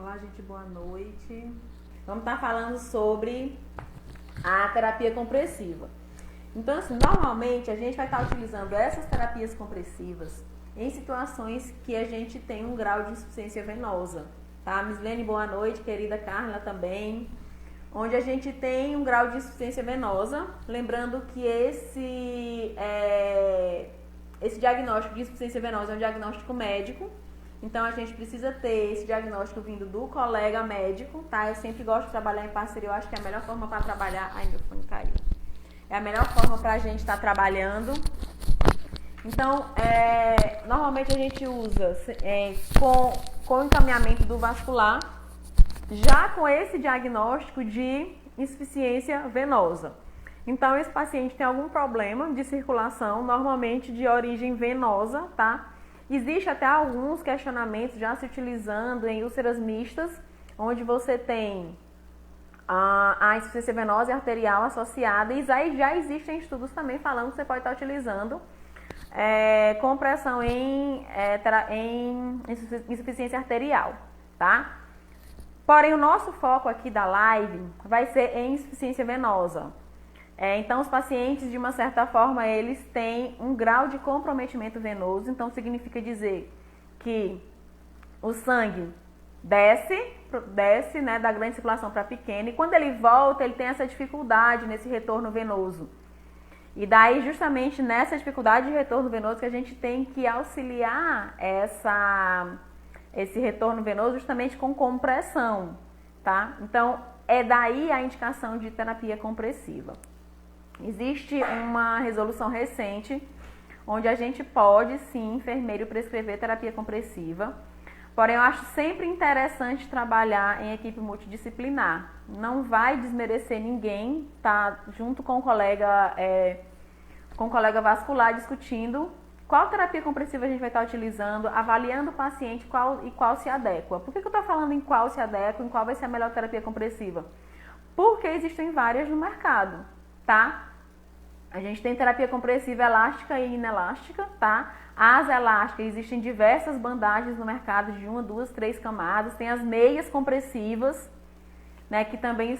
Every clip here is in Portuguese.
Olá, gente, boa noite. Vamos estar falando sobre a terapia compressiva. Então, assim, normalmente a gente vai estar utilizando essas terapias compressivas em situações que a gente tem um grau de insuficiência venosa, tá? Mislene, boa noite, querida Carla também. Onde a gente tem um grau de insuficiência venosa, lembrando que esse diagnóstico de insuficiência venosa é um diagnóstico médico. Então, a gente precisa ter esse diagnóstico vindo do colega médico, tá? Eu sempre gosto de trabalhar em parceria, eu acho que é a melhor forma para trabalhar... Ai, meu fone caiu. É a melhor forma para a gente estar trabalhando. Então, normalmente a gente usa com encaminhamento do vascular, já com esse diagnóstico de insuficiência venosa. Então, esse paciente tem algum problema de circulação, normalmente de origem venosa, tá? Existe até alguns questionamentos já se utilizando em úlceras mistas, onde você tem a insuficiência venosa e arterial associada, e aí já existem estudos também falando que você pode estar utilizando compressão em insuficiência arterial, tá? Porém, o nosso foco aqui da live vai ser em insuficiência venosa. Então, os pacientes, de uma certa forma, eles têm um grau de comprometimento venoso. Então, significa dizer que o sangue desce, né, da grande circulação para a pequena. E quando ele volta, ele tem essa dificuldade nesse retorno venoso. E daí, justamente nessa dificuldade de retorno venoso, que a gente tem que auxiliar esse retorno venoso justamente com compressão, tá? Então, é daí a indicação de terapia compressiva. Existe uma resolução recente onde a gente pode, sim, enfermeiro, prescrever terapia compressiva. Porém, eu acho sempre interessante trabalhar em equipe multidisciplinar. Não vai desmerecer ninguém, tá junto com o colega vascular discutindo qual terapia compressiva a gente vai estar utilizando, avaliando o paciente qual se adequa. Por que eu estou falando em qual se adequa, em qual vai ser a melhor terapia compressiva? Porque existem várias no mercado, tá? A gente tem terapia compressiva elástica e inelástica, tá? As elásticas, existem diversas bandagens no mercado de 1, 2, 3 camadas. Tem as meias compressivas, né? Que também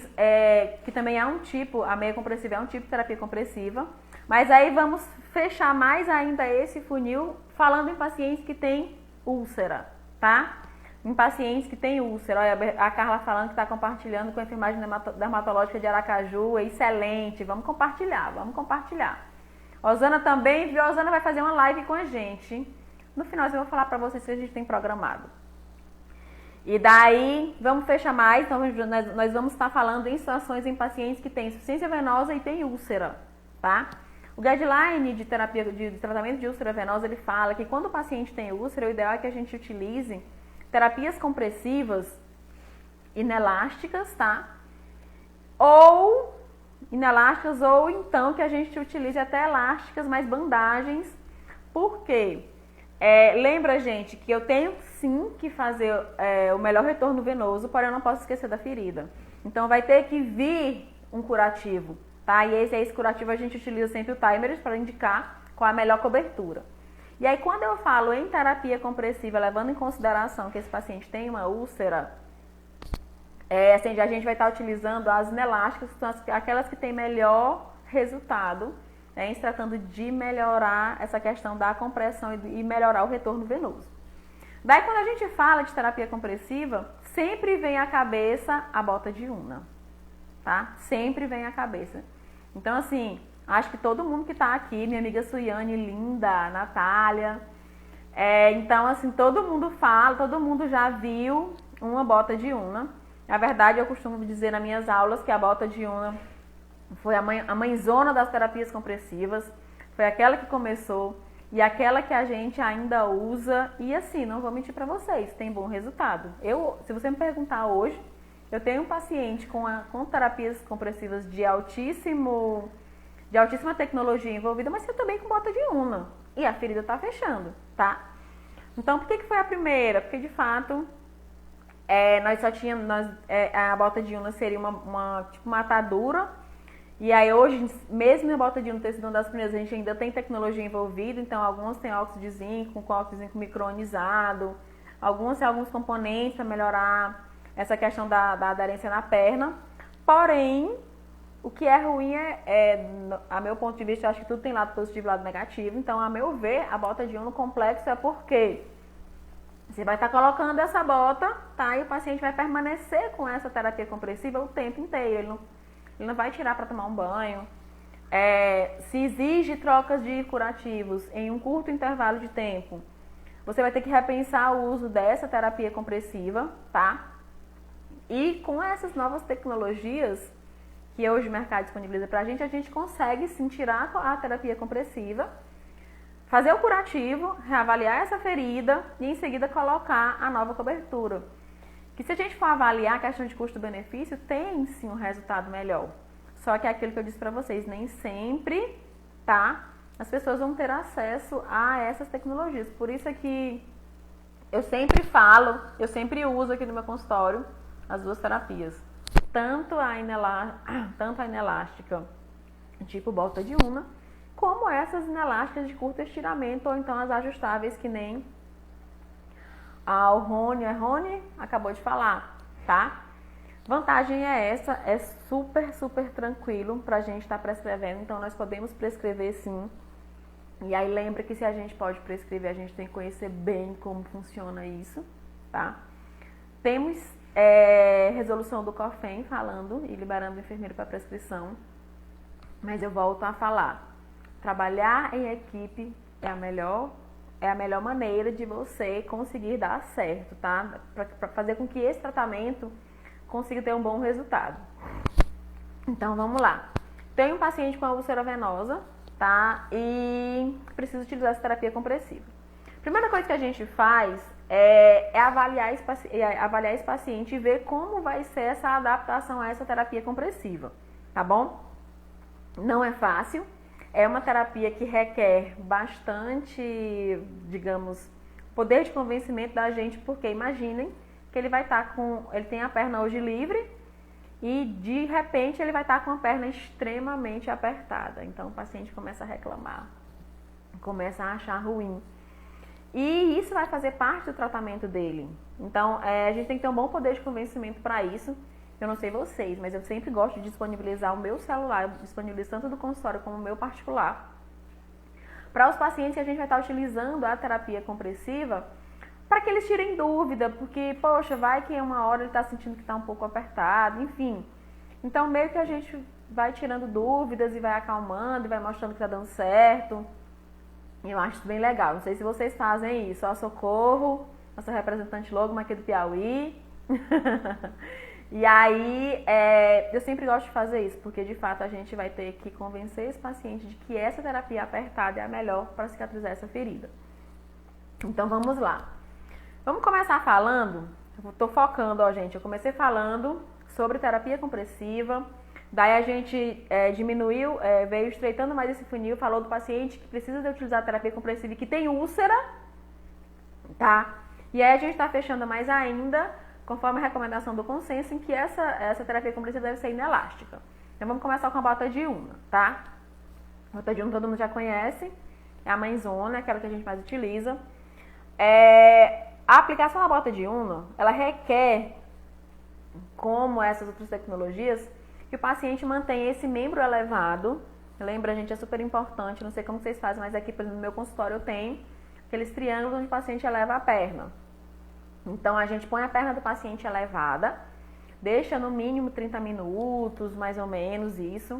é um tipo, a meia compressiva é um tipo de terapia compressiva. Mas aí vamos fechar mais ainda esse funil falando em pacientes que têm úlcera, tá? Em pacientes que têm úlcera. Olha, a Carla falando que está compartilhando com a enfermagem dermatológica de Aracaju. É excelente. Vamos compartilhar. Osana também, viu? A Osana vai fazer uma live com a gente. No final eu vou falar para vocês se a gente tem programado. E daí, vamos fechar mais. Então, nós vamos estar falando em situações em pacientes que têm insuficiência venosa e têm úlcera, tá? O guideline de terapia de tratamento de úlcera venosa, ele fala que quando o paciente tem úlcera, o ideal é que a gente utilize terapias compressivas inelásticas, tá? Ou inelásticas, ou então que a gente utilize até elásticas, mas bandagens. Por quê? Lembra, gente, que eu tenho sim que fazer o melhor retorno venoso, porém eu não posso esquecer da ferida. Então vai ter que vir um curativo, tá? E esse curativo a gente utiliza sempre o timer para indicar qual a melhor cobertura. E aí, quando eu falo em terapia compressiva, levando em consideração que esse paciente tem uma úlcera, assim, a gente vai estar utilizando as inelásticas, que são aquelas que têm melhor resultado, né, em se tratando de melhorar essa questão da compressão e melhorar o retorno venoso. Daí, quando a gente fala de terapia compressiva, sempre vem à cabeça a bota de Unna, tá? Sempre vem à cabeça. Então, assim, acho que todo mundo que está aqui, minha amiga Suiane, linda, Natália, então, assim, todo mundo fala, todo mundo já viu uma bota de Unna. Na verdade, eu costumo dizer nas minhas aulas que a bota de Unna foi a mãezona das terapias compressivas, foi aquela que começou e aquela que a gente ainda usa. E assim, não vou mentir para vocês, tem bom resultado. Se você me perguntar hoje, eu tenho um paciente com terapias compressivas de altíssima tecnologia envolvida, mas eu também com bota de Unna. E a ferida tá fechando, tá? Então, por que foi a primeira? Porque, de fato, nós só tínhamos... a bota de Unna seria uma atadura. E aí, hoje, mesmo a bota de Unna ter sido uma das primeiras, a gente ainda tem tecnologia envolvida. Então, algumas têm óxido de zinco, com óxido de zinco micronizado. Algumas têm alguns componentes para melhorar essa questão da aderência na perna. Porém, o que é ruim a meu ponto de vista, eu acho que tudo tem lado positivo e lado negativo. Então, a meu ver, a bota de uno complexo é porque você vai estar colocando essa bota, tá? E o paciente vai permanecer com essa terapia compressiva o tempo inteiro. Ele não vai tirar para tomar um banho. Se exige trocas de curativos em um curto intervalo de tempo, você vai ter que repensar o uso dessa terapia compressiva, tá? E com essas novas tecnologias que hoje o mercado disponibiliza pra gente, a gente consegue sim tirar a terapia compressiva, fazer o curativo, reavaliar essa ferida e em seguida colocar a nova cobertura. Que se a gente for avaliar a questão de custo-benefício, tem sim um resultado melhor. Só que é aquilo que eu disse pra vocês, nem sempre, tá? As pessoas vão ter acesso a essas tecnologias. Por isso é que eu sempre falo, eu sempre uso aqui no meu consultório as duas terapias. Tanto a inelástica tipo bota de una, como essas inelásticas de curto estiramento, ou então as ajustáveis que nem a Rony acabou de falar, tá? Vantagem é essa, é super tranquilo pra gente estar prescrevendo, então nós podemos prescrever sim. E aí lembra que se a gente pode prescrever, a gente tem que conhecer bem como funciona isso, tá? Temos resolução do COFEM falando e liberando o enfermeiro para prescrição, mas eu volto a falar, trabalhar em equipe é a melhor maneira de você conseguir dar certo, tá? Para fazer com que esse tratamento consiga ter um bom resultado. Então vamos lá. Tem um paciente com úlcera venosa, tá? E precisa utilizar essa terapia compressiva. Primeira coisa que a gente faz é avaliar esse paciente e ver como vai ser essa adaptação a essa terapia compressiva, tá bom? Não é fácil, é uma terapia que requer bastante, digamos, poder de convencimento da gente, porque imaginem que ele vai estar ele tem a perna hoje livre e de repente ele vai estar com a perna extremamente apertada. Então o paciente começa a reclamar, começa a achar ruim. E isso vai fazer parte do tratamento dele. Então, a gente tem que ter um bom poder de convencimento para isso. Eu não sei vocês, mas eu sempre gosto de disponibilizar o meu celular, eu disponibilizo tanto do consultório como o meu particular, para os pacientes que a gente vai estar utilizando a terapia compressiva, para que eles tirem dúvida, porque, poxa, vai que uma hora ele está sentindo que está um pouco apertado, enfim. Então, meio que a gente vai tirando dúvidas e vai acalmando e vai mostrando que está dando certo. Eu acho isso bem legal. Não sei se vocês fazem isso. Ó, Socorro, nossa representante logo aqui do Piauí. E aí, eu sempre gosto de fazer isso, porque de fato a gente vai ter que convencer esse paciente de que essa terapia apertada é a melhor para cicatrizar essa ferida. Então vamos lá. Vamos começar falando, eu estou focando, ó gente, eu comecei falando sobre terapia compressiva. Daí a gente diminuiu, veio estreitando mais esse funil, falou do paciente que precisa de utilizar a terapia compressiva e que tem úlcera, tá? E aí a gente está fechando mais ainda, conforme a recomendação do consenso, em que essa terapia compressiva deve ser inelástica. Então vamos começar com a bota de una, tá? A bota de una todo mundo já conhece, é a mãezona, aquela que a gente mais utiliza. A aplicação da bota de una, ela requer, como essas outras tecnologias, que o paciente mantenha esse membro elevado. Lembra, gente, é super importante, não sei como vocês fazem, mas aqui no meu consultório eu tenho aqueles triângulos onde o paciente eleva a perna. Então a gente põe a perna do paciente elevada, deixa no mínimo 30 minutos, mais ou menos isso.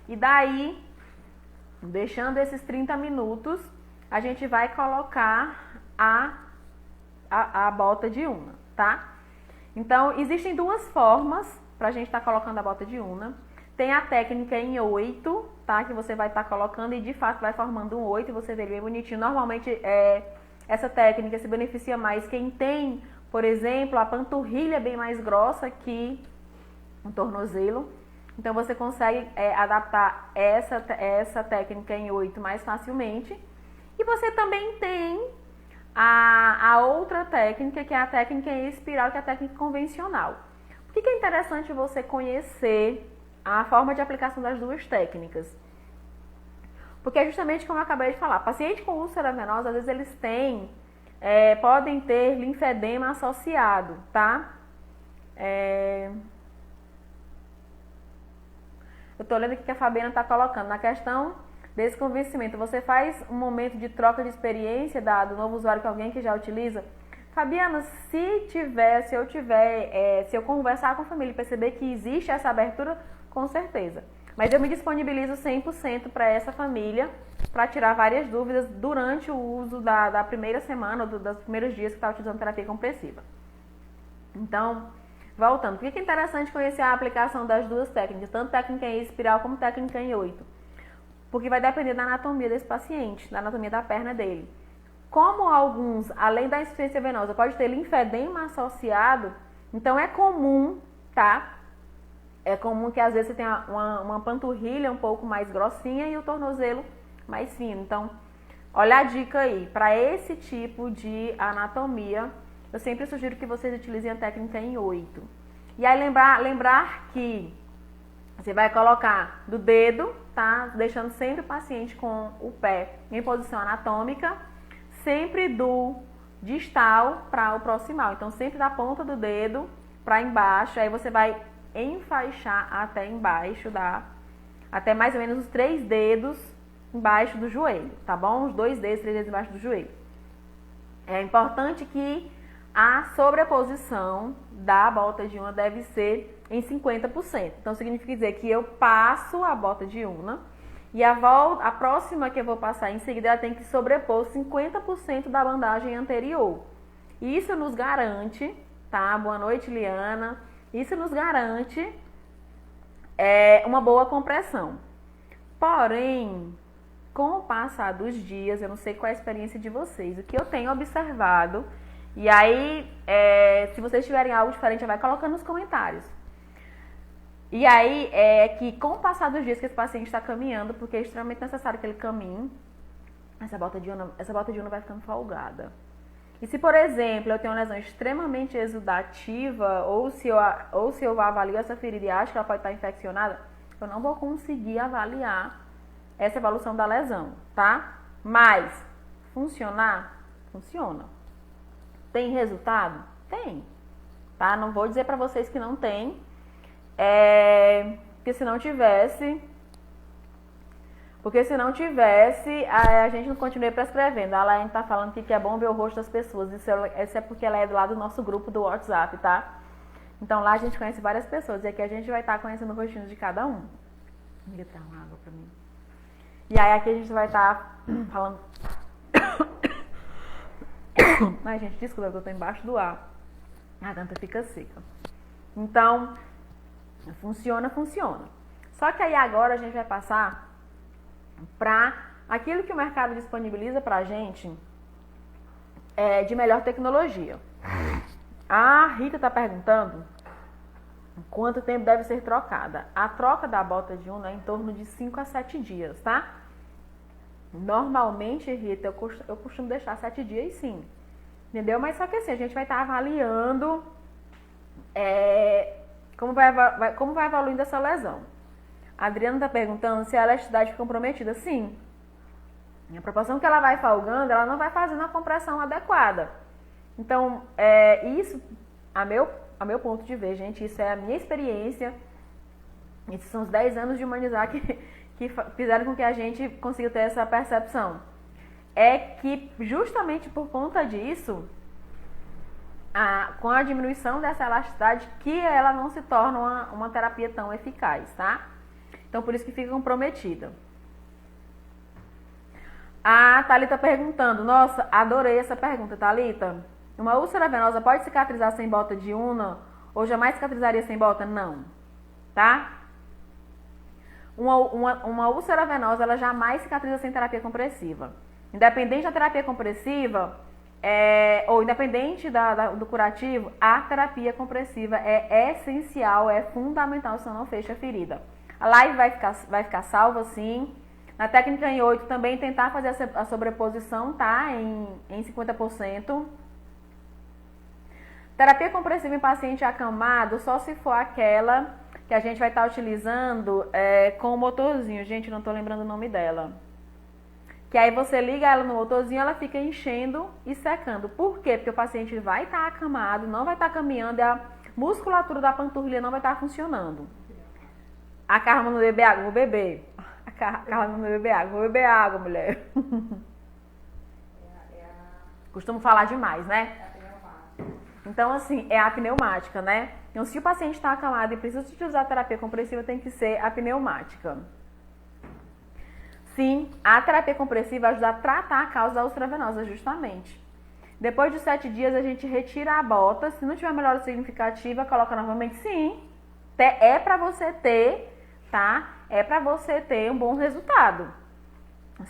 E daí, deixando esses 30 minutos, a gente vai colocar a bota de una, tá? Então, existem duas formas pra gente estar colocando a bota de una. Tem a técnica em 8, tá? Que você vai estar colocando e de fato vai formando um 8 e você vê bem bonitinho. Normalmente, essa técnica se beneficia mais quem tem, por exemplo, a panturrilha bem mais grossa que o tornozelo. Então, você consegue adaptar essa técnica em 8 mais facilmente. E você também tem a outra técnica, que é a técnica em espiral, que é a técnica convencional. Por que é interessante você conhecer a forma de aplicação das duas técnicas? Porque é justamente como eu acabei de falar, paciente com úlcera venosa, às vezes eles podem ter linfedema associado, tá? Eu tô lendo aqui que a Fabiana está colocando. Na questão desse convencimento, você faz um momento de troca de experiência do novo usuário com alguém que já utiliza? Fabiana, se eu conversar com a família e perceber que existe essa abertura, com certeza. Mas eu me disponibilizo 100% para essa família, para tirar várias dúvidas durante o uso da primeira semana, ou dos primeiros dias que está utilizando terapia compressiva. Então, voltando, por que é interessante conhecer a aplicação das duas técnicas, tanto técnica em espiral como técnica em 8? Porque vai depender da anatomia desse paciente, da anatomia da perna dele. Como alguns, além da insuficiência venosa, pode ter linfedema associado, então é comum, tá? É comum que às vezes você tenha uma panturrilha um pouco mais grossinha e o tornozelo mais fino. Então, olha a dica aí. Para esse tipo de anatomia, eu sempre sugiro que vocês utilizem a técnica em 8. E aí lembrar que você vai colocar do dedo, tá? Deixando sempre o paciente com o pé em posição anatômica, sempre do distal para o proximal. Então, sempre da ponta do dedo para embaixo. Aí você vai enfaixar até embaixo, até mais ou menos os 3 dedos embaixo do joelho, tá bom? Os 2 dedos, 3 dedos embaixo do joelho. É importante que a sobreposição da bota de una deve ser em 50%. Então, significa dizer que eu passo a bota de una e a próxima que eu vou passar em seguida, ela tem que sobrepor 50% da bandagem anterior. Isso nos garante, tá? Boa noite, Liana. Isso nos garante uma boa compressão. Porém, com o passar dos dias, eu não sei qual é a experiência de vocês, o que eu tenho observado, e aí, se vocês tiverem algo diferente, vai colocando nos comentários. E aí, que com o passar dos dias que esse paciente está caminhando, porque é extremamente necessário que ele caminhe, essa bota de una vai ficando folgada. E se, por exemplo, eu tenho uma lesão extremamente exudativa, ou se eu avalio essa ferida e acho que ela pode estar infeccionada, eu não vou conseguir avaliar essa evolução da lesão, tá? Mas, funcionar? Funciona. Tem resultado? Tem. Tá? Não vou dizer pra vocês que não tem, porque se não tivesse, a gente não continua prescrevendo. A Laine tá falando que é bom ver o rosto das pessoas. Isso é porque ela é do lado do nosso grupo do WhatsApp, tá? Então lá a gente conhece várias pessoas. E aqui a gente vai estar conhecendo o rostinho de cada um. Amiga, dá uma água pra mim. E aí aqui a gente vai estar falando... Ai, gente, desculpa que eu tô embaixo do ar. A garganta fica seca. Então, funciona. Só que aí agora a gente vai passar para aquilo que o mercado disponibiliza pra gente de melhor tecnologia. A Rita tá perguntando quanto tempo deve ser trocada. A troca da bota de una é em torno de 5 a 7 dias, tá? Normalmente, Rita, eu costumo deixar 7 dias sim. Entendeu? Mas só que assim, a gente vai estar avaliando como vai evoluindo essa lesão. A Adriana está perguntando se a elasticidade fica comprometida. Sim. A proporção que ela vai folgando, ela não vai fazendo a compressão adequada. Então, isso, a meu ponto de ver, gente, isso é a minha experiência. Esses são os 10 anos de humanizar que fizeram com que a gente consiga ter essa percepção. É que justamente por conta disso, com a diminuição dessa elasticidade, que ela não se torna uma terapia tão eficaz, tá? Então, por isso que fica comprometida. A Thalita perguntando, nossa, adorei essa pergunta, Thalita. Uma úlcera venosa pode cicatrizar sem bota de una? Ou jamais cicatrizaria sem bota? Não, tá? Uma úlcera venosa, ela jamais cicatriza sem terapia compressiva. Independente da terapia compressiva, ou independente do curativo, a terapia compressiva é essencial, é fundamental, senão não fecha a ferida. A live vai ficar salva, sim. Na técnica em 8 também tentar fazer a sobreposição, tá? Em 50%. Terapia compressiva em paciente acamado, só se for aquela que a gente vai estar utilizando com o motorzinho. Gente, não estou lembrando o nome dela. Que aí você liga ela no motorzinho, ela fica enchendo e secando. Por quê? Porque o paciente vai estar acamado, não vai estar caminhando, musculatura da panturrilha não vai estar funcionando. A Carla não beber água, vou beber. A Carla não beber água, vou beber água, mulher. Costumo falar demais, né? Então, assim, é a pneumática, né? Então, se o paciente está acamado e precisa utilizar a terapia compressiva, tem que ser a pneumática. Sim, a terapia compressiva ajuda a tratar a causa da úlcera venosa, justamente. Depois de 7 dias, a gente retira a bota. Se não tiver melhora significativa, coloca novamente. Sim, é para você ter, tá? É para você ter um bom resultado.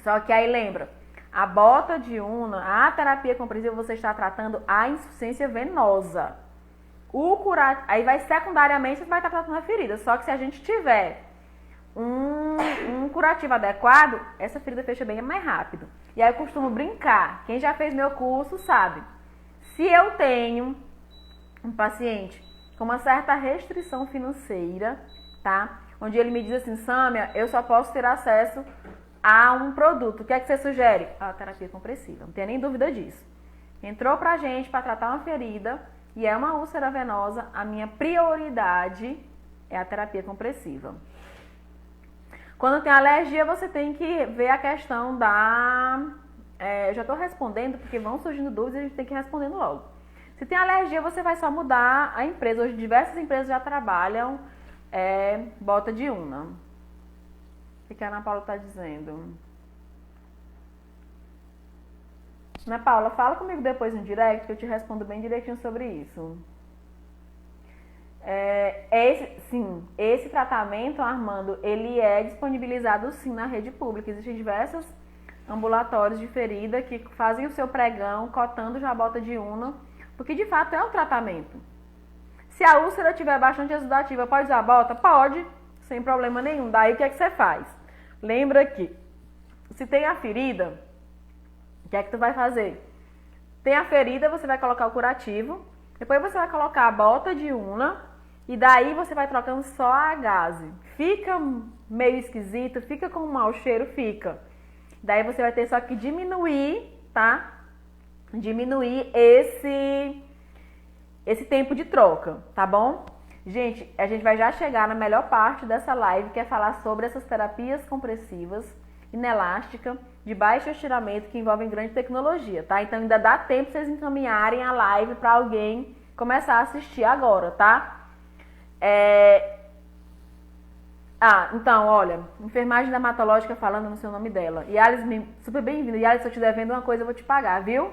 Só que aí lembra, a bota de Unna, a terapia compressiva, você está tratando a insuficiência venosa. Aí vai secundariamente, você vai estar tratando a ferida. Só que se a gente tiver um curativo adequado, essa ferida fecha bem mais rápido. E aí eu costumo brincar. Quem já fez meu curso sabe. Se eu tenho um paciente com uma certa restrição financeira, tá? Onde ele me diz assim, Sâmia, eu só posso ter acesso a um produto. O que é que você sugere? A terapia compressiva. Não tem nem dúvida disso. Entrou pra gente para tratar uma ferida e é uma úlcera venosa, a minha prioridade é a terapia compressiva. Quando tem alergia, você tem que ver a questão da... eu já estou respondendo, porque vão surgindo dúvidas e a gente tem que ir respondendo logo. Se tem alergia, você vai só mudar a empresa. Hoje, diversas empresas já trabalham bota de Unna. O que a Ana Paula está dizendo? Ana Paula, fala comigo depois no direct, que eu te respondo bem direitinho sobre isso. Esse tratamento, Armando, ele é disponibilizado sim na rede pública. Existem diversos ambulatórios de ferida que fazem o seu pregão, cotando já a bota de Unna, porque de fato é um tratamento. Se a úlcera tiver bastante exudativa, pode usar a bota? Pode, sem problema nenhum. Daí o que é que você faz? Lembra que se tem a ferida, o que é que tu vai fazer? Tem a ferida, você vai colocar o curativo, depois você vai colocar a bota de Unna, e daí você vai trocando só a gaze. Fica meio esquisito, fica com um mau cheiro, fica. Daí você vai ter só que diminuir, tá? Diminuir esse tempo de troca, tá bom? Gente, a gente vai já chegar na melhor parte dessa live, que é falar sobre essas terapias compressivas, inelástica, de baixo estiramento, que envolvem grande tecnologia, tá? Então ainda dá tempo pra vocês encaminharem a live para alguém começar a assistir agora, tá? Então, olha, enfermagem dermatológica falando no seu nome dela. Yalis, super bem-vinda. Yalis, se eu te devendo uma coisa, eu vou te pagar, viu?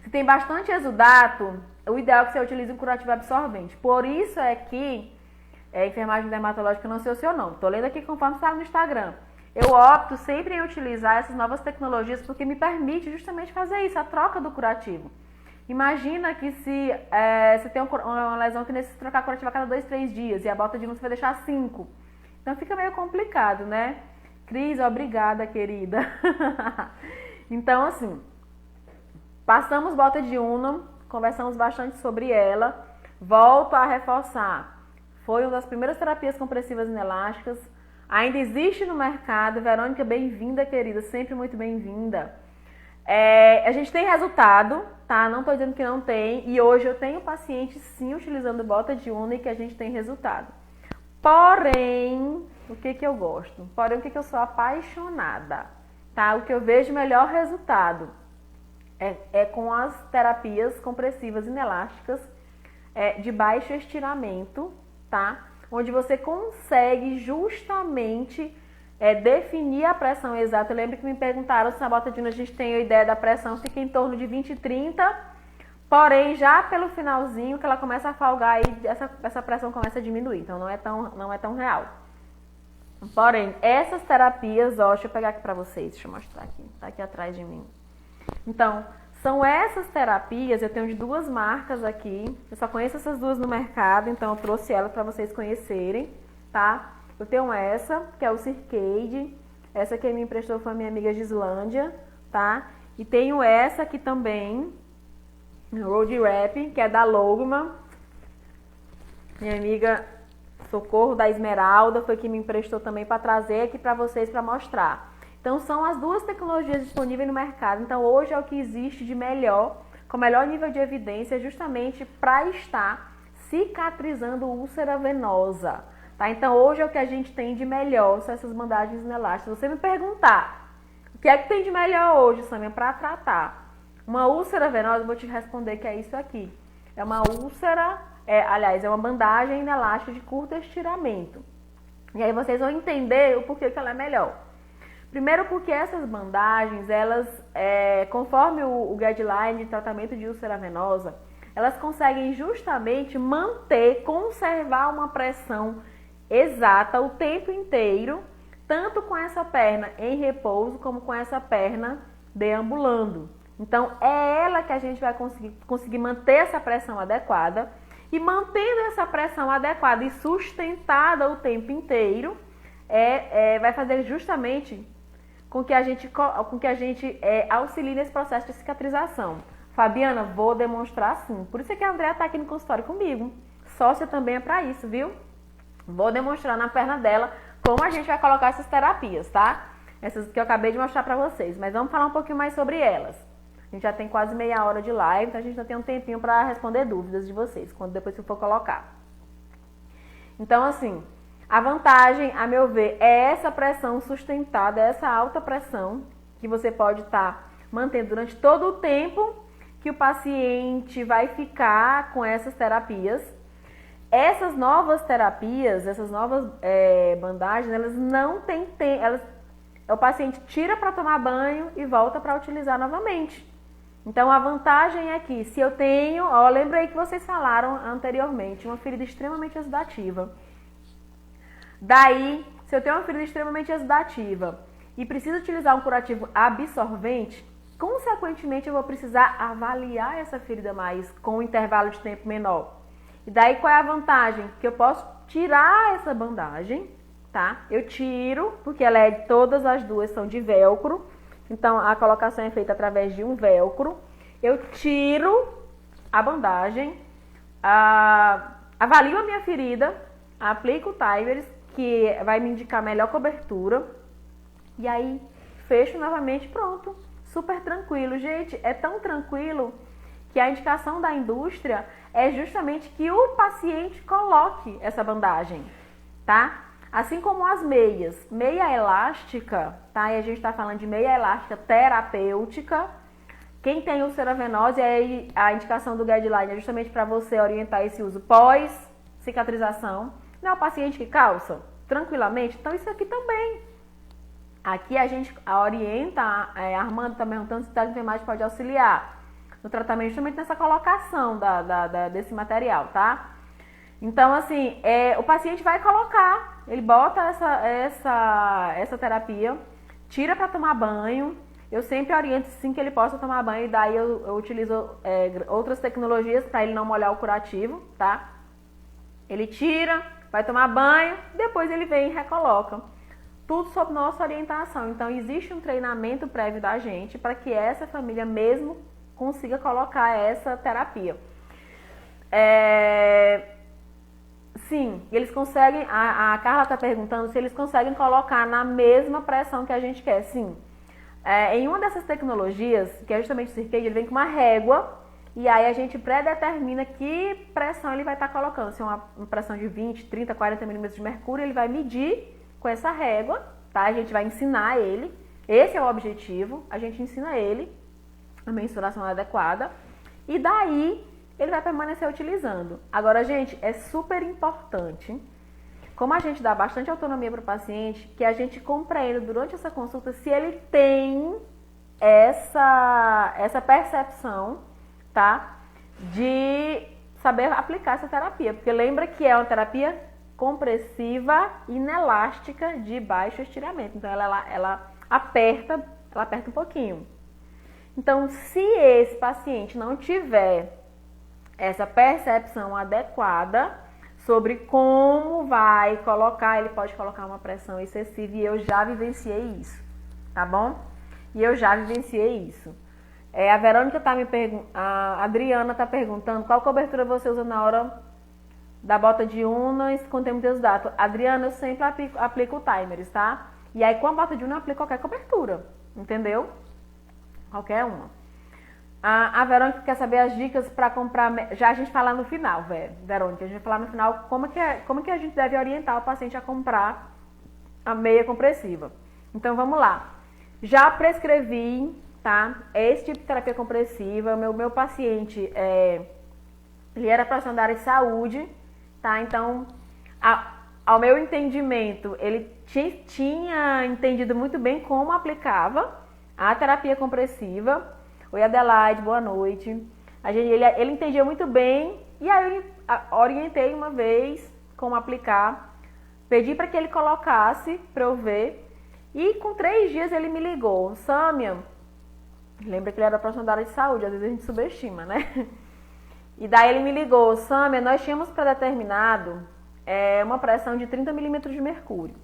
Se tem bastante exudato, o ideal é que você utilize um curativo absorvente. Por isso é que enfermagem dermatológica não sei o seu nome. Tô lendo aqui conforme está no Instagram. Eu opto sempre em utilizar essas novas tecnologias porque me permite justamente fazer isso, a troca do curativo. Imagina que se você tem uma lesão que necessita trocar curativo a cada 2, 3 dias e a bota de Unna você vai deixar 5. Então fica meio complicado, né? Cris, obrigada, querida. Então, assim, passamos bota de Unna, conversamos bastante sobre ela. Volto a reforçar. Foi uma das primeiras terapias compressivas inelásticas. Ainda existe no mercado. Verônica, bem-vinda, querida. Sempre muito bem-vinda. A gente tem resultado, tá? Não tô dizendo que não tem. E hoje eu tenho pacientes, sim, utilizando bota de Unna e que a gente tem resultado. Porém, o que eu gosto? Porém, o que eu sou apaixonada, tá? O que eu vejo melhor resultado é com as terapias compressivas inelásticas de baixo estiramento, tá? Onde você consegue justamente definir a pressão exata. Eu lembro que me perguntaram se na bota de Unna a gente tem a ideia da pressão, fica em torno de 20 e 30, porém já pelo finalzinho que ela começa a folgar e essa pressão começa a diminuir, então não é tão real. Porém, essas terapias, deixa eu pegar aqui pra vocês, deixa eu mostrar aqui, tá aqui atrás de mim. Então, são essas terapias, eu tenho de 2 marcas aqui, eu só conheço essas 2 no mercado, então eu trouxe elas para vocês conhecerem, tá? Eu tenho essa, que é o Circade, essa que me emprestou foi a minha amiga Gislândia, tá? E tenho essa aqui também, Road Wrap, que é da Logma, minha amiga Socorro da Esmeralda foi que me emprestou também para trazer aqui para vocês para mostrar. Então são as 2 tecnologias disponíveis no mercado. Então hoje é o que existe de melhor com melhor nível de evidência, justamente para estar cicatrizando úlcera venosa, tá? Então, hoje é o que a gente tem de melhor, são essas bandagens inelásticas. Se você me perguntar, o que é que tem de melhor hoje, Samia, para tratar uma úlcera venosa, eu vou te responder que é isso aqui. É uma úlcera, é uma bandagem inelástica de curto estiramento. E aí vocês vão entender o porquê que ela é melhor. Primeiro porque essas bandagens, elas, conforme o guideline de tratamento de úlcera venosa, elas conseguem justamente conservar uma pressão exata o tempo inteiro, tanto com essa perna em repouso, como com essa perna deambulando. Então, é ela que a gente vai conseguir manter essa pressão adequada, e mantendo essa pressão adequada e sustentada o tempo inteiro, vai fazer justamente com que a gente auxilie nesse processo de cicatrização. Fabiana, vou demonstrar sim. Por isso é que a Andrea está aqui no consultório comigo. Sócia também é para isso, viu? Vou demonstrar na perna dela como a gente vai colocar essas terapias, tá? Essas que eu acabei de mostrar para vocês. Mas vamos falar um pouquinho mais sobre elas. A gente já tem quase meia hora de live, então a gente ainda tem um tempinho para responder dúvidas de vocês, depois que eu for colocar. Então, assim, a vantagem, a meu ver, é essa pressão sustentada, essa alta pressão que você pode estar mantendo durante todo o tempo que o paciente vai ficar com essas terapias. Essas novas terapias, essas novas bandagens, elas não têm tempo, o paciente tira para tomar banho e volta para utilizar novamente. Então, a vantagem é que se eu tenho, lembra aí que vocês falaram anteriormente, uma ferida extremamente exudativa. Daí, se eu tenho uma ferida extremamente exudativa e preciso utilizar um curativo absorvente, consequentemente eu vou precisar avaliar essa ferida mais com um intervalo de tempo menor. E daí qual é a vantagem? Que eu posso tirar essa bandagem, tá? Eu tiro, porque todas as duas são de velcro, então a colocação é feita através de um velcro. Eu tiro a bandagem, avalio a minha ferida, aplico o Timers, que vai me indicar melhor cobertura, e aí fecho novamente, pronto. Super tranquilo. Gente, é tão tranquilo que a indicação da indústria é justamente que o paciente coloque essa bandagem, tá? Assim como as meias. Meia elástica, tá? E a gente está falando de meia elástica terapêutica. Quem tem úlcera venosa, a indicação do guideline é justamente para você orientar esse uso pós-cicatrização. Não é o paciente que calça tranquilamente? Então isso aqui também. Aqui a gente orienta, Armando está perguntando se a enfermagem pode auxiliar no tratamento, justamente nessa colocação desse material, tá? Então, assim, o paciente vai colocar, ele bota essa terapia, tira para tomar banho. Eu sempre oriento sim que ele possa tomar banho, e daí eu utilizo outras tecnologias para ele não molhar o curativo, tá? Ele tira, vai tomar banho, depois ele vem e recoloca. Tudo sob nossa orientação. Então, existe um treinamento prévio da gente para que essa família mesmo consiga colocar essa terapia. Sim, eles conseguem, a Carla está perguntando se eles conseguem colocar na mesma pressão que a gente quer. Sim. Em uma dessas tecnologias, que é justamente o Circade, ele vem com uma régua, e aí a gente predetermina que pressão ele vai estar colocando. Se é uma pressão de 20, 30, 40 milímetros de mercúrio, ele vai medir com essa régua, tá? A gente vai ensinar ele, esse é o objetivo, a gente ensina ele a mensuração adequada, e daí ele vai permanecer utilizando. Agora, gente, é super importante, como a gente dá bastante autonomia para o paciente, que a gente compreenda durante essa consulta se ele tem essa percepção, tá? De saber aplicar essa terapia, porque lembra que é uma terapia compressiva inelástica de baixo estiramento. Então, ela aperta um pouquinho. Então, se esse paciente não tiver essa percepção adequada sobre como vai colocar, ele pode colocar uma pressão excessiva, e eu já vivenciei isso, tá bom? E eu já vivenciei isso. A Verônica tá a Adriana tá perguntando qual cobertura você usa na hora da bota de unas com tempo de exudato. Adriana, eu sempre aplico o Timers, tá? E aí com a bota de una eu aplico qualquer cobertura, entendeu? Qualquer uma. A Verônica quer saber as dicas para comprar. Já a gente fala no final, Verônica. A gente vai falar no final como que a gente deve orientar o paciente a comprar a meia compressiva. Então vamos lá. Já prescrevi, tá? Esse tipo de terapia compressiva. Meu paciente ele era profissional da área de saúde, tá? Então, ao meu entendimento, ele tinha entendido muito bem como aplicava a terapia compressiva. Oi, Adelaide, boa noite. Ele entendia muito bem e aí eu orientei uma vez como aplicar. Pedi para que ele colocasse para eu ver. E com 3 dias ele me ligou. Sâmia, lembra que ele era profissional da área de saúde, às vezes a gente subestima, né? E daí ele me ligou. Sâmia, nós tínhamos predeterminado uma pressão de 30 milímetros de mercúrio.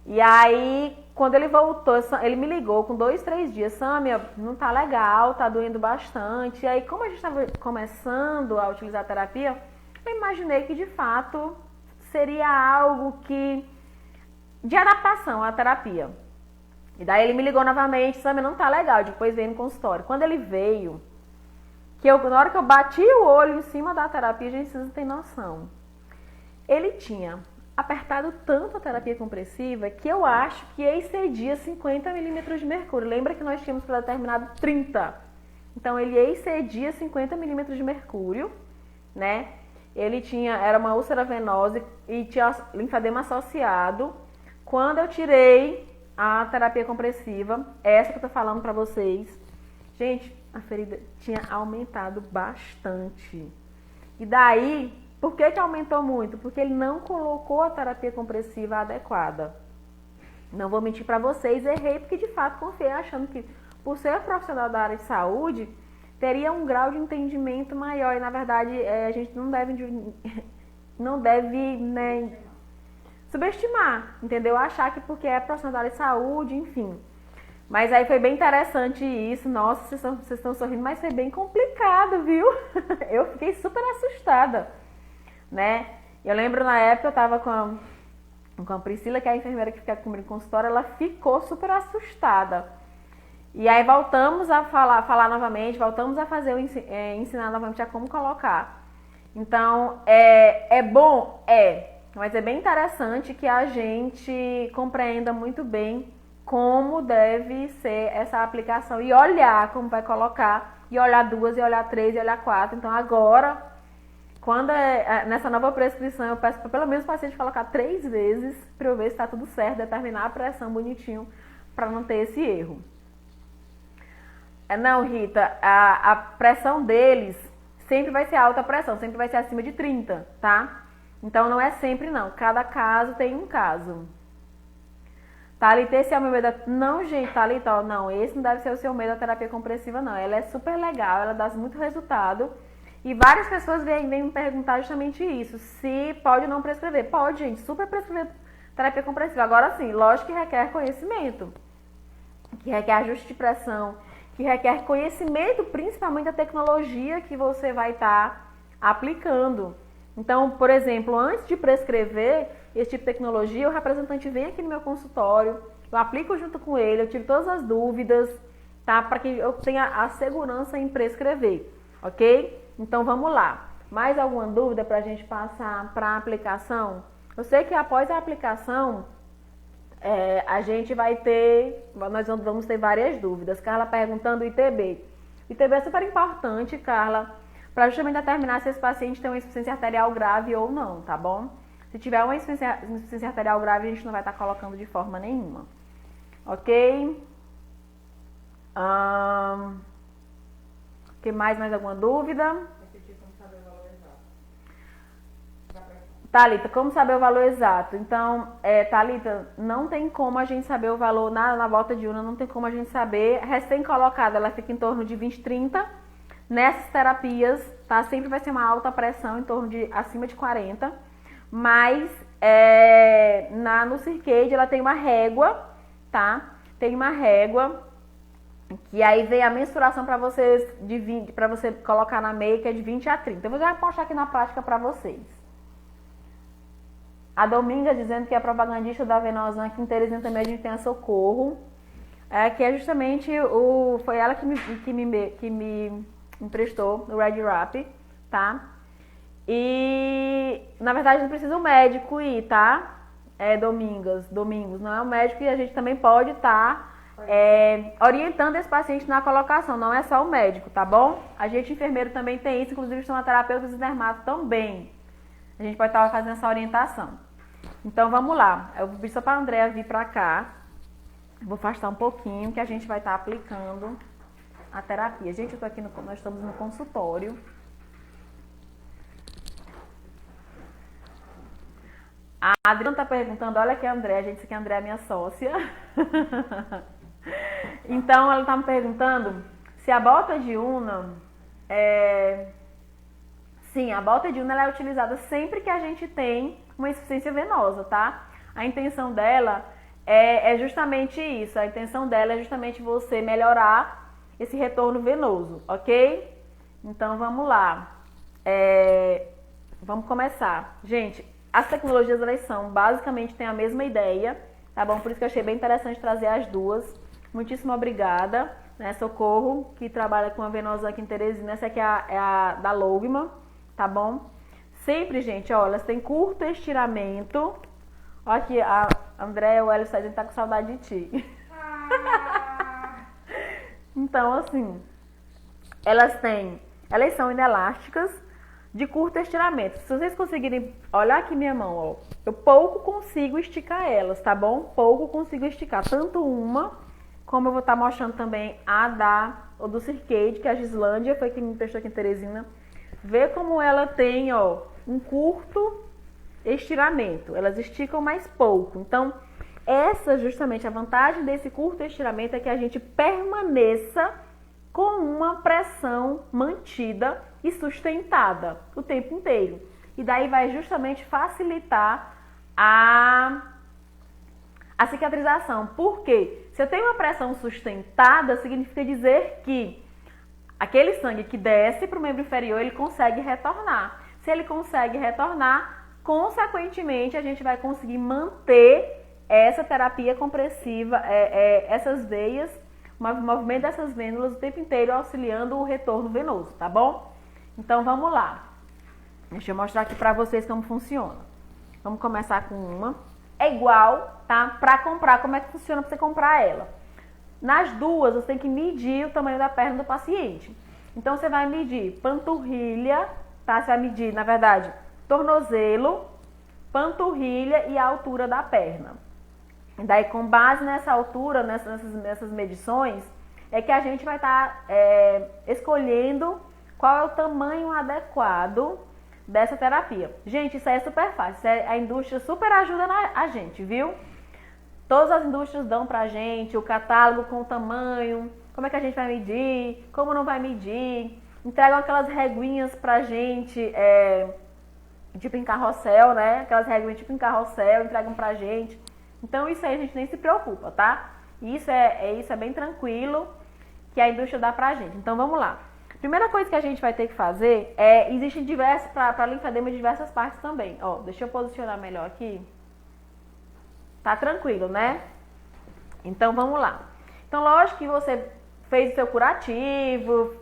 E aí, quando ele voltou, ele me ligou com 2, 3 dias. Sâmia, não tá legal, tá doendo bastante. E aí, como a gente estava começando a utilizar a terapia, eu imaginei que de fato seria algo de adaptação à terapia. E daí ele me ligou novamente, Sâmia, não tá legal. Depois veio no consultório. Quando ele veio, na hora que eu bati o olho em cima da terapia, a gente precisa ter noção. Ele tinha apertado tanto a terapia compressiva que eu acho que excedia 50 milímetros de mercúrio. Lembra que nós tínhamos determinado 30. Então, ele excedia 50 milímetros de mercúrio, né? Era uma úlcera venosa e tinha linfadema associado. Quando eu tirei a terapia compressiva, essa que eu tô falando pra vocês, gente, a ferida tinha aumentado bastante. E daí, por que aumentou muito? Porque ele não colocou a terapia compressiva adequada. Não vou mentir para vocês, errei porque de fato confiei achando que por ser profissional da área de saúde, teria um grau de entendimento maior. E na verdade, a gente não deve né, subestimar, entendeu? Achar que porque é profissional da área de saúde, enfim. Mas aí foi bem interessante isso. Nossa, vocês estão sorrindo, mas foi bem complicado, viu? Eu fiquei super assustada, né? Eu lembro na época eu tava com a Priscila, que é a enfermeira que fica comigo no consultório, ela ficou super assustada. E aí voltamos a falar novamente, voltamos a fazer ensinar novamente a como colocar. Então, é bom? Mas é bem interessante que a gente compreenda muito bem como deve ser essa aplicação e olhar como vai colocar, e olhar 2, e olhar 3, e olhar 4. Então agora, quando nessa nova prescrição, eu peço para pelo menos o paciente colocar 3 vezes para eu ver se está tudo certo, determinar a pressão bonitinho para não ter esse erro. Não, Rita, a pressão deles sempre vai ser alta pressão, sempre vai ser acima de 30, tá? Então não é sempre não, cada caso tem um caso. Thalita, esse é o meu medo. Não, gente, Thalita, não, esse não deve ser o seu medo da terapia compressiva, não. Ela é super legal, ela dá muito resultado. E várias pessoas vêm me perguntar justamente isso. Se pode ou não prescrever. Pode, gente, super prescrever terapia compressiva. Agora sim, lógico que requer conhecimento, que requer ajuste de pressão, que requer conhecimento, principalmente da tecnologia que você vai estar aplicando. Então, por exemplo, antes de prescrever esse tipo de tecnologia, o representante vem aqui no meu consultório, eu aplico junto com ele, eu tiro todas as dúvidas, tá? Para que eu tenha a segurança em prescrever, ok? Então, vamos lá. Mais alguma dúvida para a gente passar para a aplicação? Eu sei que após a aplicação, a gente vai ter, nós vamos ter várias dúvidas. Carla perguntando o ITB. O ITB é super importante, Carla, para justamente determinar se esse paciente tem uma insuficiência arterial grave ou não, tá bom? Se tiver uma insuficiência arterial grave, a gente não vai estar colocando de forma nenhuma. Ok? Que mais alguma dúvida? Thalita, como saber o valor exato? Então, Thalita, não tem como a gente saber o valor na volta de urna, não tem como a gente saber. Recém-colocada, ela fica em torno de 20, 30. Nessas terapias, tá? Sempre vai ser uma alta pressão, em torno de acima de 40. Mas no Circade ela tem uma régua, tá? Tem uma régua que aí vem a mensuração para vocês para você colocar na meia, que é de 20 a 30. Eu vou já mostrar aqui na prática para vocês. A Dominga dizendo que é propagandista da Venosan, aqui em Teresina também a gente tem a Socorro. que é justamente foi ela que me emprestou o Red Wrap, tá? E na verdade não precisa o médico ir, tá? Domingos, não é o médico, e a gente também pode estar orientando esse paciente na colocação, não é só o médico, tá bom? A gente enfermeiro também tem isso, inclusive estomaterapeutas e dermato também. A gente pode estar fazendo essa orientação. Então vamos lá, eu vou pedir só para a Andrea vir para cá. Vou afastar um pouquinho que a gente vai estar aplicando a terapia. Gente, nós estamos no consultório. A Adriana está perguntando, olha aqui a Andrea, gente, isso aqui a Andrea é minha sócia. Então ela está me perguntando se a bota de Una Sim, a bota de Una ela é utilizada sempre que a gente tem uma insuficiência venosa, tá? A intenção dela é justamente isso. A intenção dela é justamente você melhorar esse retorno venoso, ok? Então vamos lá. Vamos começar. Gente, as tecnologias elas são basicamente têm a mesma ideia, tá bom? Por isso que eu achei bem interessante trazer as duas. Muitíssimo obrigada, né? Socorro, que trabalha com a venosa aqui em Teresina. Essa aqui é a da Logman, tá bom? Sempre, gente, ó, elas têm curto estiramento. Ó aqui, a André, o Hélio Saiden tá com saudade de ti. Então, assim, elas são inelásticas de curto estiramento. Se vocês conseguirem olhar aqui minha mão, ó, eu pouco consigo esticar elas, tá bom? Pouco consigo esticar, tanto uma, como eu vou estar mostrando também o do Circade, que é a Gislândia, foi quem me prestou aqui em Teresina. Vê como ela tem, ó, um curto estiramento. Elas esticam mais pouco. Então, essa justamente a vantagem desse curto estiramento é que a gente permaneça com uma pressão mantida e sustentada o tempo inteiro. E daí vai justamente facilitar a cicatrização. Por quê? Se eu tenho uma pressão sustentada, significa dizer que aquele sangue que desce para o membro inferior, ele consegue retornar. Se ele consegue retornar, consequentemente, a gente vai conseguir manter essa terapia compressiva, essas veias, o movimento dessas vênulas o tempo inteiro, auxiliando o retorno venoso, tá bom? Então, vamos lá. Deixa eu mostrar aqui pra vocês como funciona. Vamos começar com uma. É igual, tá? Pra comprar, como é que funciona pra você comprar ela? Nas duas, você tem que medir o tamanho da perna do paciente. Então, você vai medir panturrilha, tá? Você vai medir, na verdade, tornozelo, panturrilha e a altura da perna. E daí, com base nessa altura, nessas medições, é que a gente vai estar escolhendo qual é o tamanho adequado dessa terapia. Gente, isso aí é super fácil. A indústria super ajuda a gente, viu? Todas as indústrias dão pra gente o catálogo com o tamanho, como é que a gente vai medir, como não vai medir. Entregam aquelas reguinhas pra gente, tipo em carrossel, né? Aquelas reguinhas tipo em carrossel, entregam pra gente. Então isso aí a gente nem se preocupa, tá? Isso é bem tranquilo que a indústria dá pra gente. Então vamos lá. Primeira coisa que a gente vai ter que fazer existem diversas, para linfedema de diversas partes também. Ó, deixa eu posicionar melhor aqui. Tá tranquilo, né? Então vamos lá. Então lógico que você fez o seu curativo,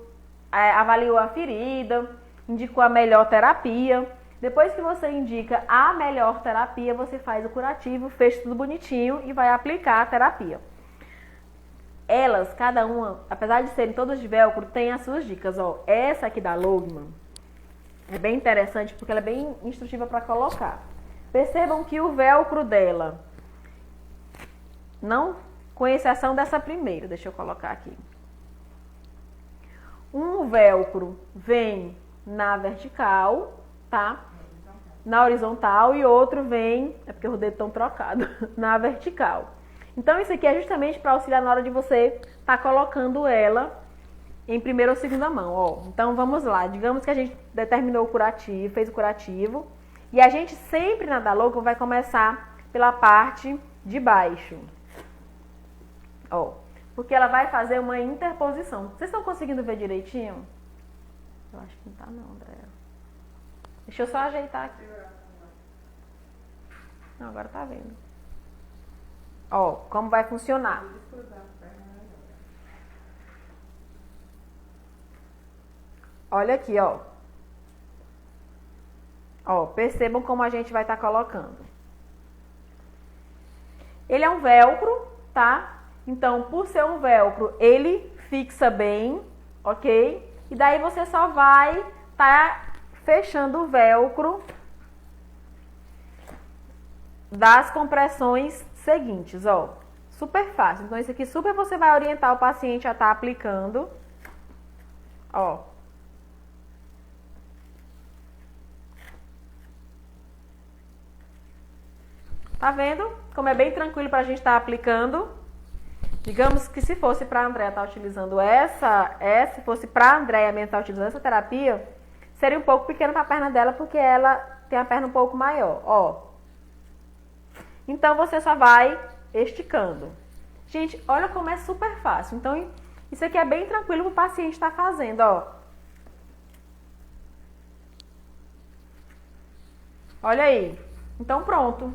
avaliou a ferida, indicou a melhor terapia. Depois que você indica a melhor terapia, você faz o curativo, fecha tudo bonitinho e vai aplicar a terapia. Elas, cada uma, apesar de serem todas de velcro, tem as suas dicas. Ó, essa aqui da Logman é bem interessante porque ela é bem instrutiva para colocar. Percebam que o velcro dela, não com exceção dessa primeira, deixa eu colocar aqui. Um velcro vem na vertical, tá? Na horizontal e outro vem, é porque os dedos estão trocados, na vertical. Então isso aqui é justamente para auxiliar na hora de você estar colocando ela em primeira ou segunda mão, ó. Então vamos lá, digamos que a gente determinou o curativo, fez o curativo, e a gente sempre na da Logman vai começar pela parte de baixo. Ó, porque ela vai fazer uma interposição. Vocês estão conseguindo ver direitinho? Eu acho que não tá não, André. Deixa eu só ajeitar aqui. Não, agora tá vendo. Ó, como vai funcionar. Olha aqui, ó. Ó, percebam como a gente vai estar colocando. Ele é um velcro, tá? Então, por ser um velcro, ele fixa bem, ok? E daí você só vai estar fechando o velcro das compressões seguintes, ó. Super fácil. Então, isso aqui super você vai orientar o paciente a estar aplicando. Ó. Tá vendo? Como é bem tranquilo pra gente estar aplicando. Digamos que se fosse pra Andréia estar utilizando se fosse pra Andréia mesmo estar utilizando essa terapia, seria um pouco pequeno pra perna dela, porque ela tem a perna um pouco maior, ó. Então, você só vai esticando. Gente, olha como é super fácil. Então, isso aqui é bem tranquilo pro paciente estar fazendo, ó. Olha aí. Então, pronto.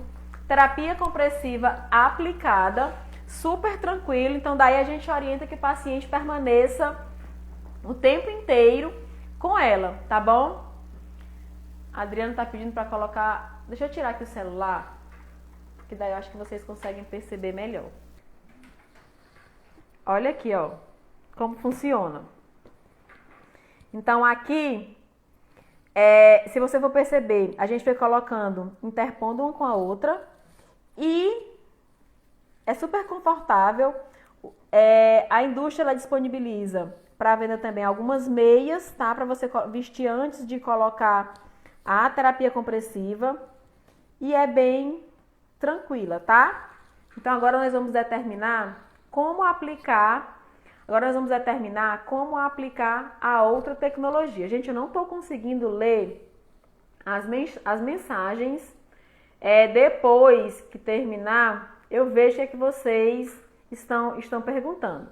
Terapia compressiva aplicada, super tranquilo. Então, daí a gente orienta que o paciente permaneça o tempo inteiro com ela, tá bom? A Adriana tá pedindo para colocar... Deixa eu tirar aqui o celular, que daí eu acho que vocês conseguem perceber melhor. Olha aqui, ó, como funciona. Então, aqui, se você for perceber, a gente foi colocando, interpondo uma com a outra. E é super confortável. A indústria ela disponibiliza para venda também algumas meias, tá? Para você vestir antes de colocar a terapia compressiva. E é bem tranquila, tá? Então agora nós vamos determinar como aplicar. Agora nós vamos determinar como aplicar a outra tecnologia. Gente, eu não estou conseguindo ler as mensagens. Depois que terminar, eu vejo o que vocês estão perguntando.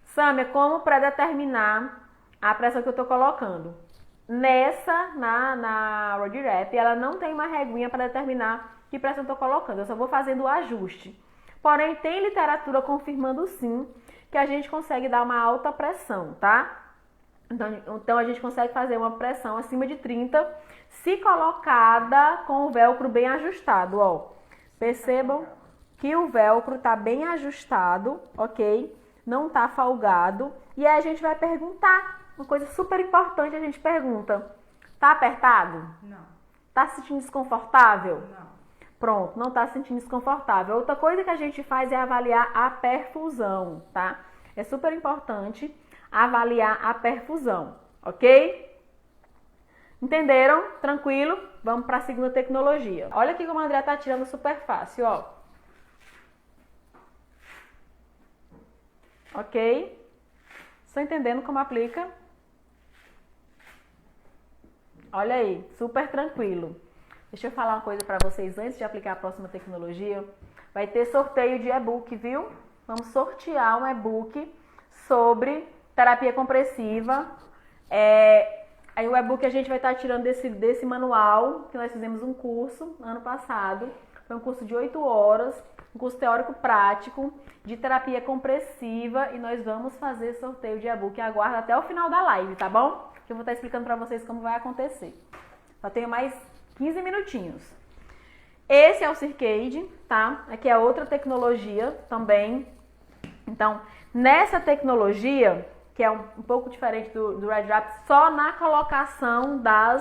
Sâmia, como predeterminar a pressão que eu estou colocando? Na Road ela não tem uma reguinha para determinar que pressão eu estou colocando. Eu só vou fazendo o ajuste. Porém, tem literatura confirmando sim que a gente consegue dar uma alta pressão, tá? Então a gente consegue fazer uma pressão acima de 30 se colocada com o velcro bem ajustado, ó. Percebam que o velcro tá bem ajustado, ok? Não tá folgado. E aí a gente vai perguntar, uma coisa super importante, a gente pergunta: tá apertado? Não. Tá se sentindo desconfortável? Não. Pronto, não tá se sentindo desconfortável. Outra coisa que a gente faz é avaliar a perfusão, tá? É super importante avaliar a perfusão, ok? Entenderam? Tranquilo? Vamos para a segunda tecnologia. Olha aqui como a Andréia tá tirando super fácil, ó. Ok? Estão entendendo como aplica? Olha aí, super tranquilo. Deixa eu falar uma coisa para vocês antes de aplicar a próxima tecnologia. Vai ter sorteio de e-book, viu? Vamos sortear um e-book sobre terapia compressiva. Aí o e-book a gente vai estar tirando desse manual, que nós fizemos um curso ano passado. Foi um curso de 8 horas, um curso teórico prático de terapia compressiva. E nós vamos fazer sorteio de e-book. Aguarda até o final da live, tá bom? Que eu vou estar explicando para vocês como vai acontecer. Só tenho mais 15 minutinhos. Esse é o Circade, tá? Aqui é outra tecnologia também. Então, nessa tecnologia, que é um pouco diferente do Red Wrap, só na colocação da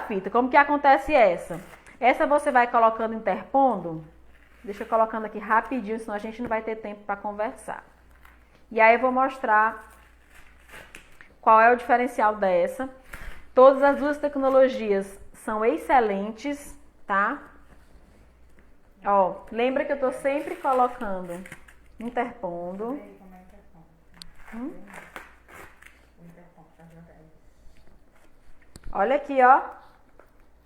fita. Como que acontece essa? Essa você vai colocando interpondo. Deixa eu colocando aqui rapidinho, senão a gente não vai ter tempo para conversar. E aí eu vou mostrar qual é o diferencial dessa. Todas as duas tecnologias são excelentes, tá? Ó, lembra que eu tô sempre colocando, interpondo. Olha aqui, ó.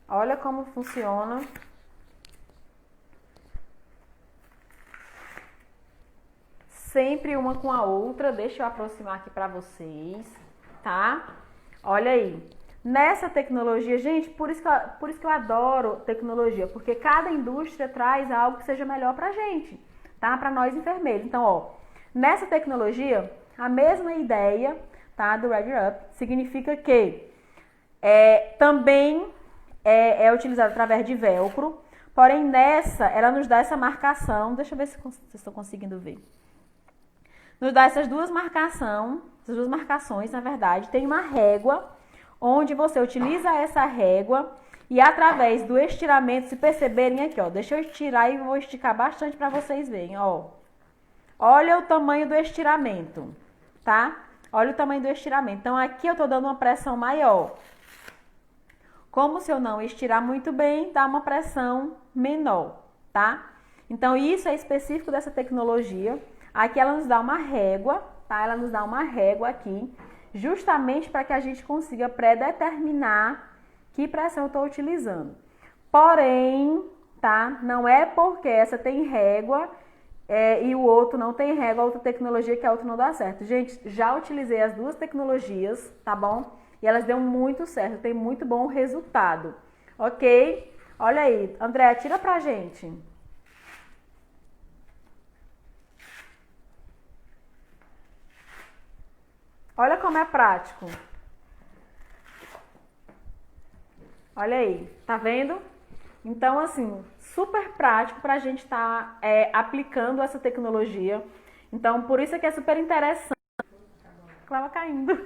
Olha como funciona. Sempre uma com a outra. Deixa eu aproximar aqui pra vocês, tá? Olha aí. Nessa tecnologia, gente, por isso que eu adoro tecnologia, porque cada indústria traz algo que seja melhor pra gente, tá? Pra nós enfermeiros. Então, ó, nessa tecnologia, a mesma ideia, tá, do Wrap It Up, significa que também é utilizado através de velcro, porém nessa, ela nos dá essa marcação, deixa eu ver se vocês estão conseguindo ver. Nos dá essas duas marcações, na verdade, tem uma régua, onde você utiliza essa régua e através do estiramento, se perceberem aqui, ó, deixa eu estirar e vou esticar bastante para vocês verem, ó. Olha o tamanho do estiramento, tá? Olha o tamanho do estiramento. Então, aqui eu tô dando uma pressão maior. Como se eu não estirar muito bem, dá uma pressão menor, tá? Então, isso é específico dessa tecnologia. Aqui ela nos dá uma régua, tá? Ela nos dá uma régua aqui, justamente para que a gente consiga predeterminar que pressão eu estou utilizando. Porém, tá? Não é porque essa tem régua e o outro não tem régua, a outra tecnologia que a outra não dá certo. Gente, já utilizei as duas tecnologias, tá bom? E elas deu muito certo, tem muito bom resultado, ok? Olha aí, André, tira pra gente. Olha como é prático. Olha aí, tá vendo? Então, assim, super prático pra gente estar aplicando essa tecnologia. Então, por isso que é super interessante. Clava caindo.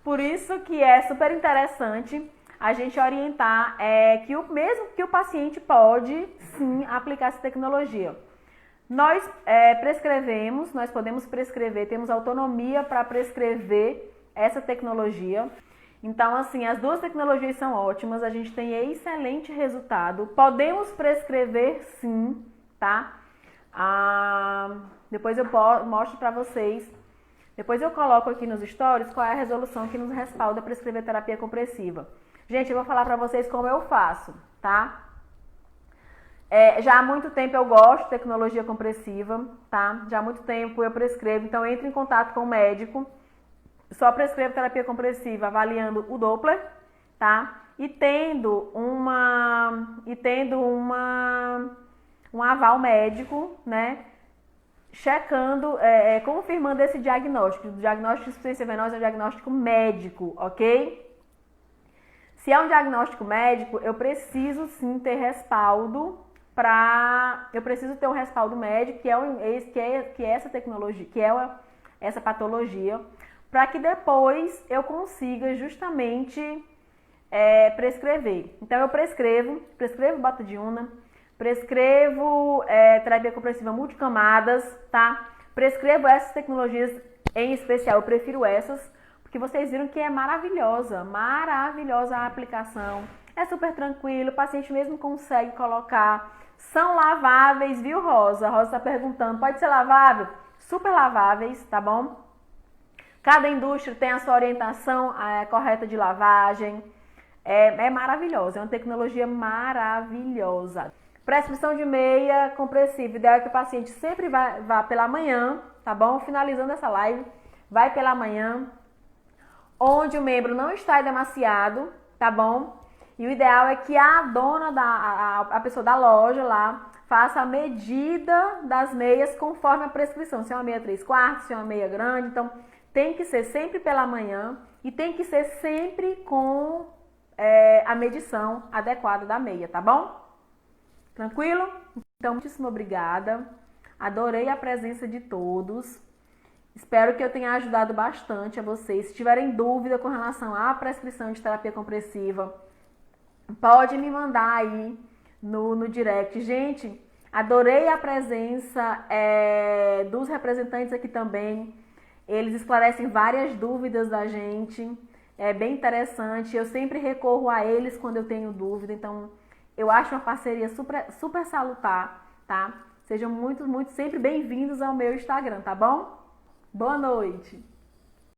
Por isso que é super interessante a gente orientar que mesmo que o paciente pode, sim, aplicar essa tecnologia. Nós nós podemos prescrever, temos autonomia para prescrever essa tecnologia. Então, assim, as duas tecnologias são ótimas, a gente tem excelente resultado. Podemos prescrever sim, tá? Depois eu mostro para vocês. Depois eu coloco aqui nos stories qual é a resolução que nos respalda para prescrever terapia compressiva. Gente, eu vou falar para vocês como eu faço, tá? Já há muito tempo eu gosto de tecnologia compressiva, tá? Já há muito tempo eu prescrevo, então entre em contato com o médico. Só prescrevo terapia compressiva avaliando o Doppler, tá? E tendo um aval médico, né? Checando, confirmando esse diagnóstico. O diagnóstico de insuficiência venosa é um diagnóstico médico, ok? Se é um diagnóstico médico, eu preciso sim ter respaldo eu preciso ter um respaldo médico, que é essa tecnologia, que é essa patologia, para que depois eu consiga justamente prescrever. Então eu prescrevo Bata-Diuna, prescrevo terapia compressiva multicamadas, tá? Prescrevo essas tecnologias em especial, eu prefiro essas, porque vocês viram que é maravilhosa a aplicação. É super tranquilo, o paciente mesmo consegue colocar. São laváveis, viu, Rosa? A Rosa está perguntando, pode ser lavável? Super laváveis, tá bom? Cada indústria tem a sua orientação correta de lavagem. É maravilhosa, é uma tecnologia maravilhosa. Prescrição de meia compressiva, ideal é que o paciente sempre vá pela manhã, tá bom? Finalizando essa live, vai pela manhã, onde o membro não está demasiado, tá bom? E o ideal é que a dona, a pessoa da loja lá, faça a medida das meias conforme a prescrição. Se é uma meia 3/4, se é uma meia grande. Então, tem que ser sempre pela manhã e tem que ser sempre com a medição adequada da meia, tá bom? Tranquilo? Então, muitíssimo obrigada. Adorei a presença de todos. Espero que eu tenha ajudado bastante a vocês. Se tiverem dúvida com relação à prescrição de terapia compressiva, pode me mandar aí no direct. Gente, adorei a presença dos representantes aqui também. Eles esclarecem várias dúvidas da gente. É bem interessante. Eu sempre recorro a eles quando eu tenho dúvida. Então, eu acho uma parceria super salutar, tá? Sejam muito sempre bem-vindos ao meu Instagram, tá bom? Boa noite!